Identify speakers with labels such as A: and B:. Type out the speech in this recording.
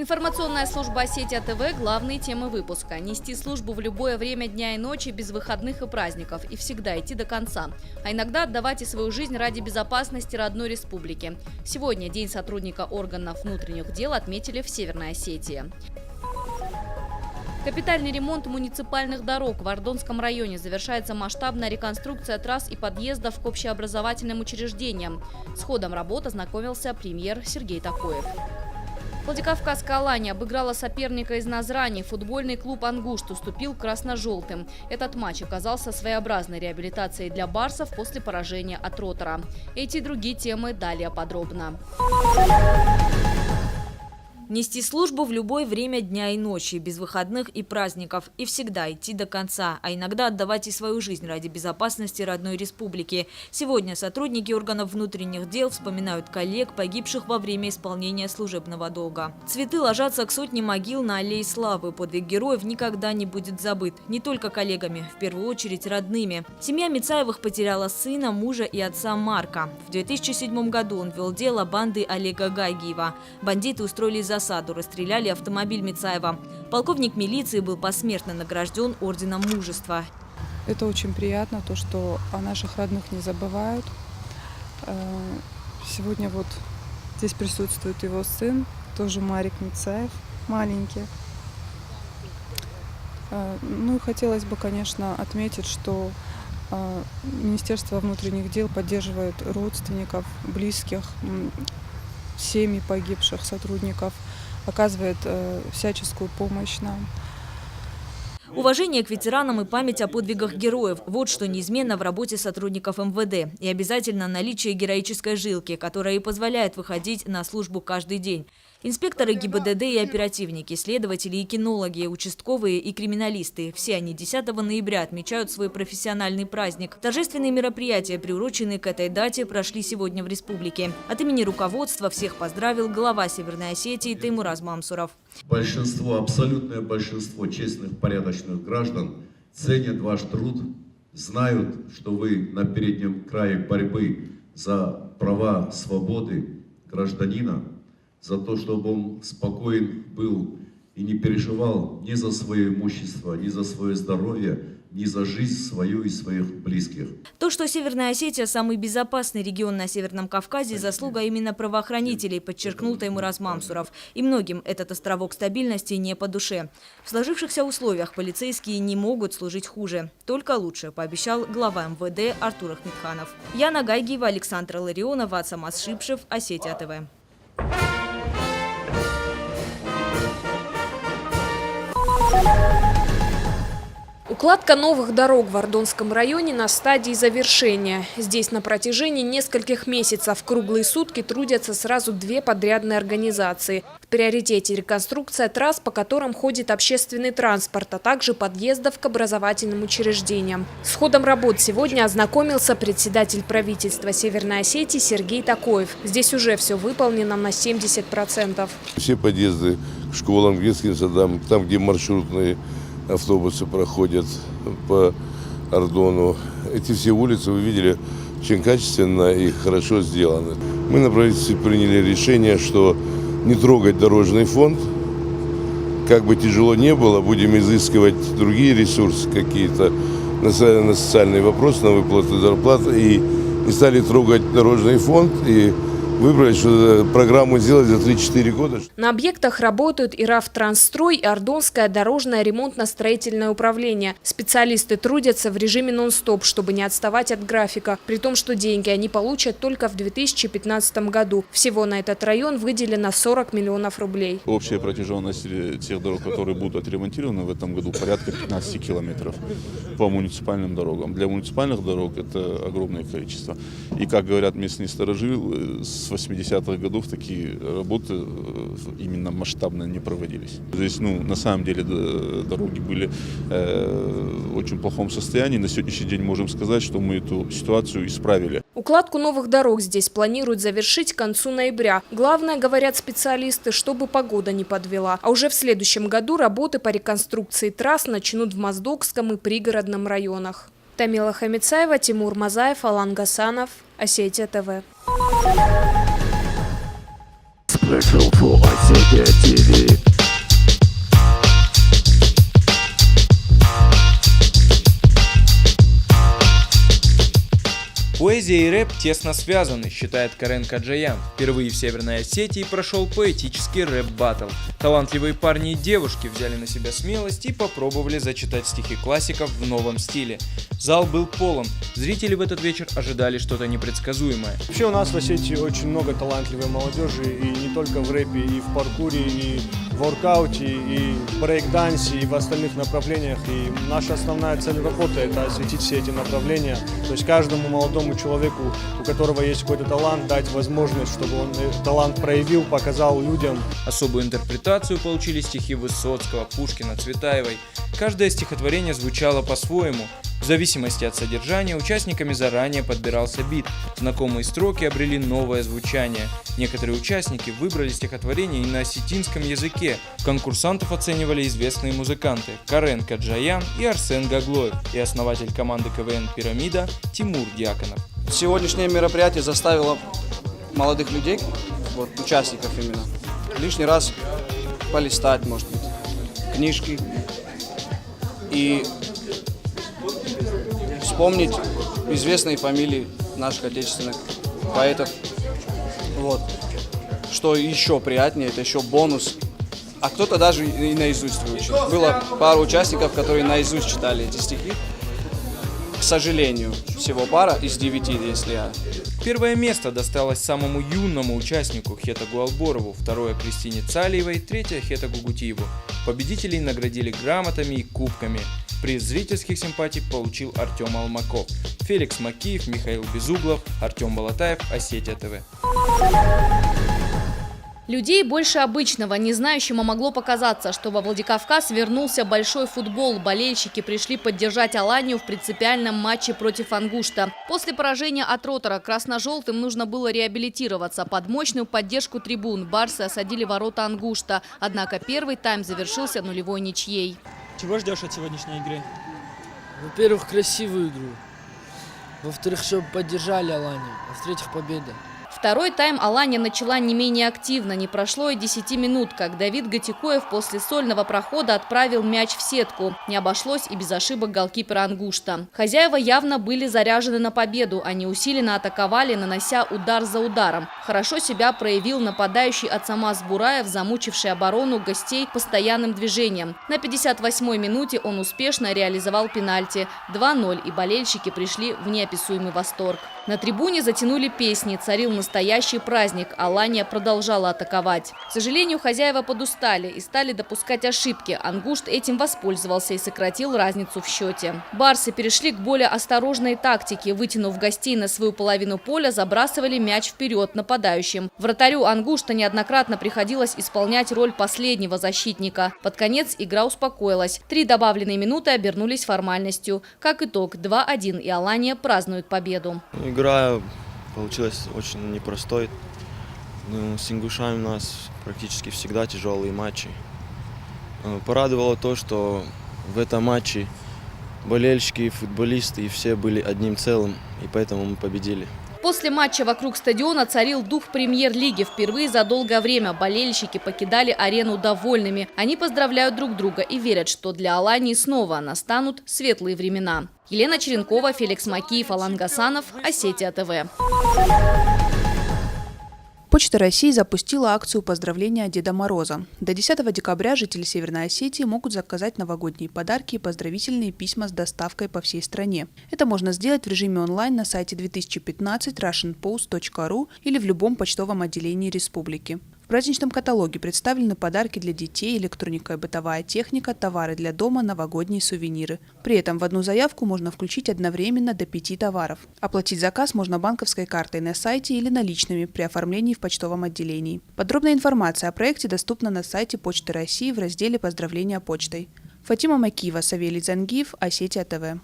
A: Информационная служба «Осетия ТВ» – главные темы выпуска. Нести службу в любое время дня и ночи, без выходных и праздников, и всегда идти до конца. А иногда отдавать и свою жизнь ради безопасности родной республики. Сегодня День сотрудника органов внутренних дел отметили в Северной Осетии. Капитальный ремонт муниципальных дорог в Ардонском районе. Завершается масштабная реконструкция трасс и подъездов к общеобразовательным учреждениям. С ходом работ ознакомился премьер Сергей Такоев. Владикавказская «Алания» обыграла соперника из Назрани. Футбольный клуб «Ангушт» уступил красно-желтым. Этот матч оказался своеобразной реабилитацией для барсов после поражения от «Ротора». Эти и другие темы далее подробно.
B: Нести службу в любое время дня и ночи, без выходных и праздников, и всегда идти до конца, а иногда отдавать и свою жизнь ради безопасности родной республики. Сегодня сотрудники органов внутренних дел вспоминают коллег, погибших во время исполнения служебного долга. Цветы ложатся к сотне могил на аллее славы. Подвиг героев никогда не будет забыт. Не только коллегами, в первую очередь родными. Семья Мицаевых потеряла сына, мужа и отца Марка. В 2007 году он вел дело банды Олега Гайгиева. Бандиты устроили засаду, расстреляли автомобиль Мицаева. Полковник милиции был посмертно награжден орденом мужества.
C: Это очень приятно, то, что о наших родных не забывают. Сегодня вот здесь присутствует его сын, тоже Марик Мицаев, маленький. Ну и хотелось бы, конечно, отметить, что Министерство внутренних дел поддерживает родственников, близких, семьи погибших сотрудников, оказывает всяческую помощь нам.
B: Уважение к ветеранам и память о подвигах героев – вот что неизменно в работе сотрудников МВД. И обязательно наличие героической жилки, которая и позволяет выходить на службу каждый день. Инспекторы ГИБДД и оперативники, следователи и кинологи, участковые и криминалисты – все они 10 ноября отмечают свой профессиональный праздник. Торжественные мероприятия, приуроченные к этой дате, прошли сегодня в республике. От имени руководства всех поздравил глава Северной Осетии Теймураз Мамсуров.
D: Большинство, абсолютное большинство честных, порядочных граждан ценят ваш труд, знают, что вы на переднем крае борьбы за права, свободы гражданина, за то, чтобы он спокоен был и не переживал ни за свое имущество, ни за свое здоровье, ни за жизнь свою и своих близких.
B: То, что Северная Осетия – самый безопасный регион на Северном Кавказе, заслуга именно правоохранителей, подчеркнул Теймураз Мамсуров. И многим этот островок стабильности не по душе. В сложившихся условиях полицейские не могут служить хуже. Только лучше, пообещал глава МВД Артур Ахмедханов. Яна Гайгиева, Александр Ларионов, Ацамаз Шипшев, Осетия ТВ.
E: Укладка новых дорог в Ардонском районе на стадии завершения. Здесь на протяжении нескольких месяцев круглые сутки трудятся сразу две подрядные организации. В приоритете реконструкция трасс, по которым ходит общественный транспорт, а также подъездов к образовательным учреждениям. С ходом работ сегодня ознакомился председатель правительства Северной Осетии Сергей Такоев. Здесь уже все выполнено на 70%.
F: Все подъезды к школам, к детским садам, там, где маршрутные автобусы проходят по Ардону. Эти все улицы, вы видели, очень качественно и хорошо сделаны. Мы на правительстве приняли решение, что не трогать дорожный фонд. Как бы тяжело не было, будем изыскивать другие ресурсы какие-то на социальные вопросы, на выплаты зарплат. И не стали трогать дорожный фонд и выбрать, что программу сделать за 3-4 года.
E: На объектах работают и РАВ-Трансстрой, и Ардонское дорожное ремонтно-строительное управление. Специалисты трудятся в режиме нон-стоп, чтобы не отставать от графика. При том, что деньги они получат только в 2015 году. Всего на этот район выделено 40 миллионов рублей.
G: Общая протяженность тех дорог, которые будут отремонтированы в этом году, порядка 15 километров по муниципальным дорогам. Для муниципальных дорог это огромное количество. И, как говорят местные старожилы, с 80-х годов такие работы именно масштабно не проводились. Здесь, на самом деле, дороги были в очень плохом состоянии. На сегодняшний день можем сказать, что мы эту ситуацию исправили.
E: Укладку новых дорог здесь планируют завершить к концу ноября. Главное, говорят специалисты, чтобы погода не подвела. А уже в следующем году работы по реконструкции трасс начнут в Моздокском и пригородном районах. Тамила Хамицаева, Тимур Мазаев, Алан Гасанов, Осетия ТВ.
H: Шоу Осетия ТВ.
I: Поэзия и рэп тесно связаны, считает Карен Каджаян. Впервые в Северной Осетии прошел поэтический рэп-баттл. Талантливые парни и девушки взяли на себя смелость и попробовали зачитать стихи классиков в новом стиле. Зал был полон. Зрители в этот вечер ожидали что-то непредсказуемое.
J: Вообще у нас в Осетии очень много талантливой молодежи, и не только в рэпе, и в паркуре, и в воркауте, и в брейк-дансе, и в остальных направлениях. И наша основная цель работы – это осветить все эти направления. То есть каждому молодому человеку, у которого есть какой-то талант, дать возможность, чтобы он талант проявил, показал людям.
I: Особую интерпретацию получили стихи Высоцкого, Пушкина, Цветаевой. Каждое стихотворение звучало по-своему. В зависимости от содержания участниками заранее подбирался бит. Знакомые строки обрели новое звучание. Некоторые участники выбрали стихотворение и на осетинском языке. Конкурсантов оценивали известные музыканты Карен Каджаян и Арсен Гаглоев и основатель команды КВН «Пирамида» Тимур Дьяконов.
K: Сегодняшнее мероприятие заставило молодых людей, участников именно, лишний раз полистать, может быть, книжки и вспомнить известные фамилии наших отечественных поэтов. Что еще приятнее, это еще бонус. А кто-то даже и наизусть выучил. Было пару участников, которые наизусть читали эти стихи. К сожалению, всего пара из 9, если я.
I: Первое место досталось самому юному участнику Хетагу Алборову, второе Кристине Цалиевой, третье Хетагу Гутиеву. Победителей наградили грамотами и кубками. Приз зрительских симпатий получил Артем Алмаков, Феликс Макиев, Михаил Безуглов, Артем Балатаев, Осетия ТВ.
A: Людей больше обычного. Незнающему могло показаться, что во Владикавказ вернулся большой футбол. Болельщики пришли поддержать Аланию в принципиальном матче против Ангушта. После поражения от Ротора красно-желтым нужно было реабилитироваться. Под мощную поддержку трибун барсы осадили ворота Ангушта. Однако первый тайм завершился нулевой ничьей.
L: Чего ждешь от сегодняшней игры?
M: Во-первых, красивую игру. Во-вторых, чтобы поддержали Аланию. А в-третьих, победа.
A: Второй тайм Алания начала не менее активно. Не прошло и 10 минут, как Давид Гатикоев после сольного прохода отправил мяч в сетку. Не обошлось и без ошибок голкипера Ангушта. Хозяева явно были заряжены на победу. Они усиленно атаковали, нанося удар за ударом. Хорошо себя проявил нападающий Ацамаз Бураев, замучивший оборону гостей постоянным движением. На 58-й минуте он успешно реализовал пенальти. 2-0, и болельщики пришли в неописуемый восторг. На трибуне затянули песни, царил настоящий праздник, Алания продолжала атаковать. К сожалению, хозяева подустали и стали допускать ошибки. Ангушт этим воспользовался и сократил разницу в счете. Барсы перешли к более осторожной тактике. Вытянув гостей на свою половину поля, забрасывали мяч вперед нападающим. Вратарю Ангушта неоднократно приходилось исполнять роль последнего защитника. Под конец игра успокоилась. 3 добавленные минуты обернулись формальностью. Как итог, 2-1, и Алания празднует победу.
N: Игра получилась очень непростой. С ингушами у нас практически всегда тяжелые матчи. Порадовало то, что в этом матче болельщики, футболисты и все были одним целым, и поэтому мы победили.
A: После матча вокруг стадиона царил дух премьер-лиги. Впервые за долгое время болельщики покидали арену довольными. Они поздравляют друг друга и верят, что для Алании снова настанут светлые времена. Елена Черенкова, Феликс Макиев, Алан Гасанов, Осетия ТВ.
O: Почта России запустила акцию поздравления Деда Мороза. До 10 декабря жители Северной Осетии могут заказать новогодние подарки и поздравительные письма с доставкой по всей стране. Это можно сделать в режиме онлайн на сайте 2015 russianpost.ru или в любом почтовом отделении республики. В праздничном каталоге представлены подарки для детей, электроника и бытовая техника, товары для дома, новогодние сувениры. При этом в одну заявку можно включить одновременно до 5 товаров. Оплатить заказ можно банковской картой на сайте или наличными при оформлении в почтовом отделении. Подробная информация о проекте доступна на сайте Почты России в разделе «Поздравления почтой». Фатима Макиева, Савелий Зангиев, Осетия ТВ.